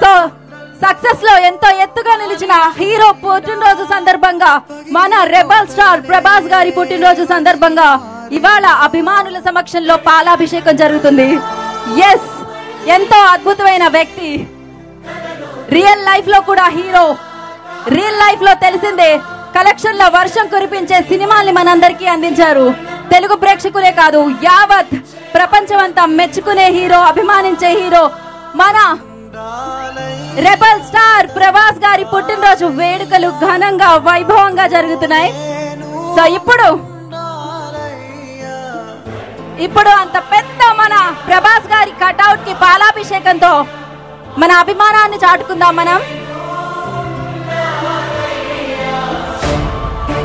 So success లో ఎంతో ఎత్తుగా నిలిచిన హీరో పుట్టినరోజు సందర్భంగా మన రెబల్ స్టార్ ప్రభాస్ గారి పుట్టినరోజు సందర్భంగా ఇవాళ అభిమానుల సమక్షంలో పాలాభిషేకం జరుగుతుంది. ఎస్, ఎంతో అద్భుతమైన వ్యక్తి. రియల్ లైఫ్ లో కూడా హీరో. రియల్ లైఫ్ లో తెలిసిందే, కలెక్షన్ లో వర్షం కురిపించే సినిమాల్ని మనందరికీ అందించారు. తెలుగు ప్రేక్షకులే కాదు, యావత్ ప్రపంచమంతా మెచ్చుకునే హీరో, అభిమానించే హీరో మన రెబల్ స్టార్ ప్రభాస్ గారి పుట్టినరోజు వేడుకలు ఘనంగా వైభవంగా జరుగుతున్నాయి. సో ఇప్పుడు అంత పెద్ద మన ప్రభాస్ గారి కటౌట్ కి పాలాభిషేకంతో మన అభిమానాన్ని చాటుకుందాం మనం.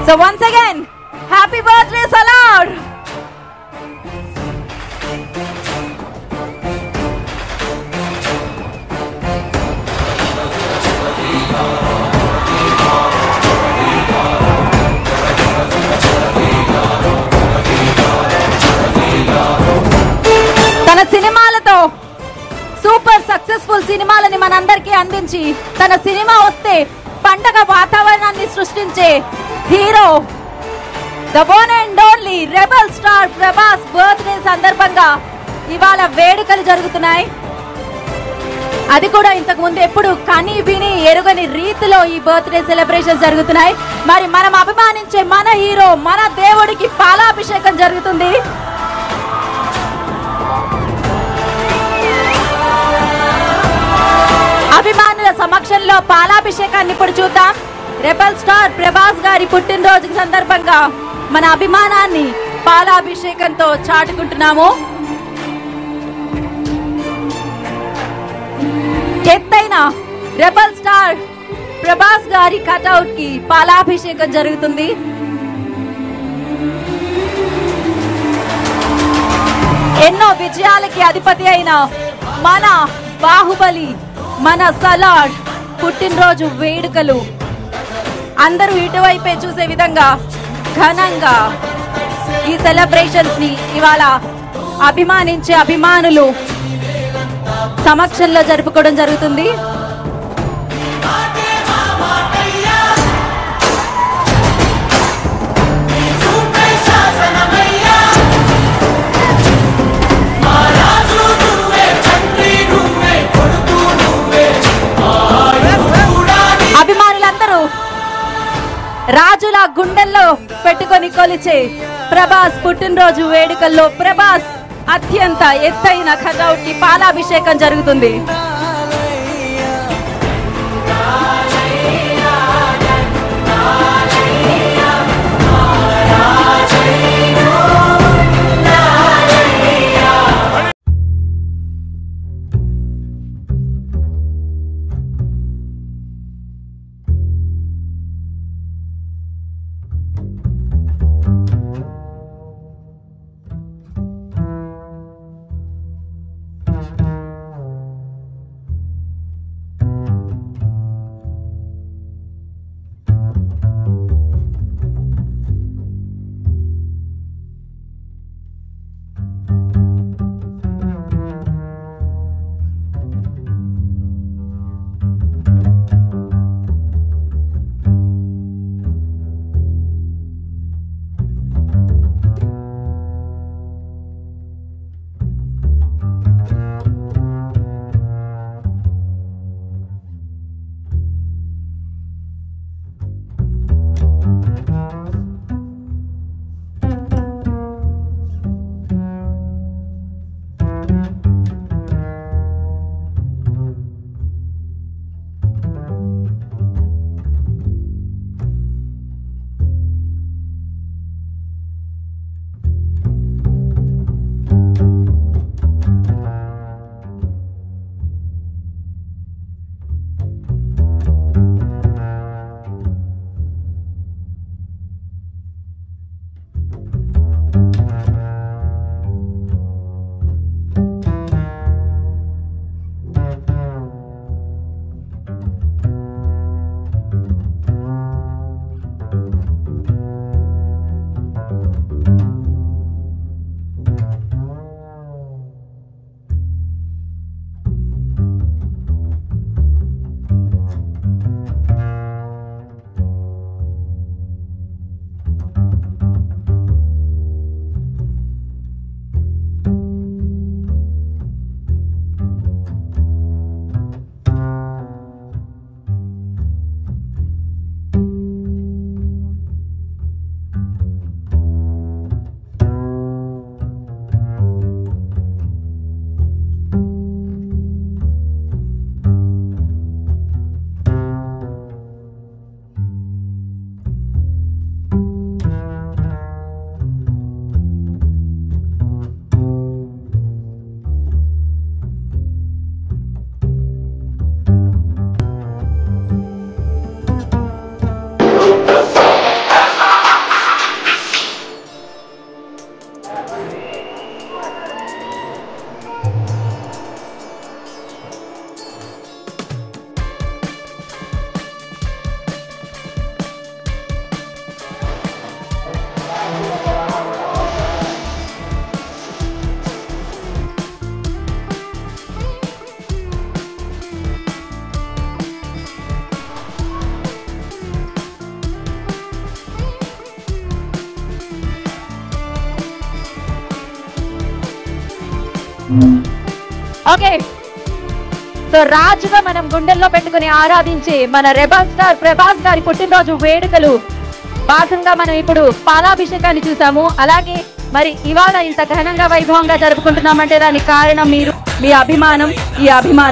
So once again happy birthday salad. తన సినిమాలతో సూపర్ సక్సెస్ఫుల్ సినిమాలని మనందరికీ అందించి తన సినిమా వస్తే పండగ వాతావరణాన్ని సృష్టించే hero, the one and only rebel star Prabhas birthday సందర్భంగా ఇవాళ వేడుకలు జరుగుతున్నాయి. అది కూడా ఇంతకు ముందు ఎప్పుడు కని విని ఎరుగని రీతిలో ఈ బర్త్డే సెలబ్రేషన్ జరుగుతున్నాయి. మరి మనం అభిమానించే మన హీరో, మన దేవుడికి పాలాభిషేకం జరుగుతుంది. అభిమానుల సమక్షంలో పాలాభిషేకాన్ని ఇప్పుడు చూద్దాం. రెబల్ స్టార్ ప్రభాస్ గారి పుట్టినరోజు సందర్భంగా మన అభిమానాన్ని పాలాభిషేకంతో చాటుకుంటున్నాము. ఎత్తైన రెబల్ స్టార్ ప్రభాస్ గారి కటౌట్ కి పాలాభిషేకం జరుగుతుంది. ఎన్నో విజయాలకి అధిపతి అయిన మన బాహుబలి, మన సలాడ్ పుట్టినరోజు వేడుకలు అందరూ ఇటువైపే చూసే విధంగా ఘనంగా ఈ సెలబ్రేషన్స్ ని ఇవాళ అభిమానించే అభిమానులు సమక్షంలో జరుపుకోవడం జరుగుతుంది. అభిమానులందరూ రాజుల గుండెల్లో పెట్టుకొని కొలిచే ప్రభాస్ పుట్టినరోజు వేడుకల్లో ప్రభాస్ అత్యంత ఎత్తైన కటౌట్ కి పాలాభిషేకం జరుగుతుంది. ఓకే, సో రాజుగా మనం గుండెల్లో పెట్టుకుని ఆరాధించి మన రెబల్ స్టార్ ప్రభాస్ గారి పుట్టినరోజు వేడుకలు భాగంగా మనం ఇప్పుడు పాలాభిషేకాన్ని చూసాము. అలాగే మరి ఇవాళ ఇంత ఘనంగా వైభవంగా జరుపుకుంటున్నామంటే దానికి కారణం మీరు, మీ అభిమానం, ఈ అభిమానం.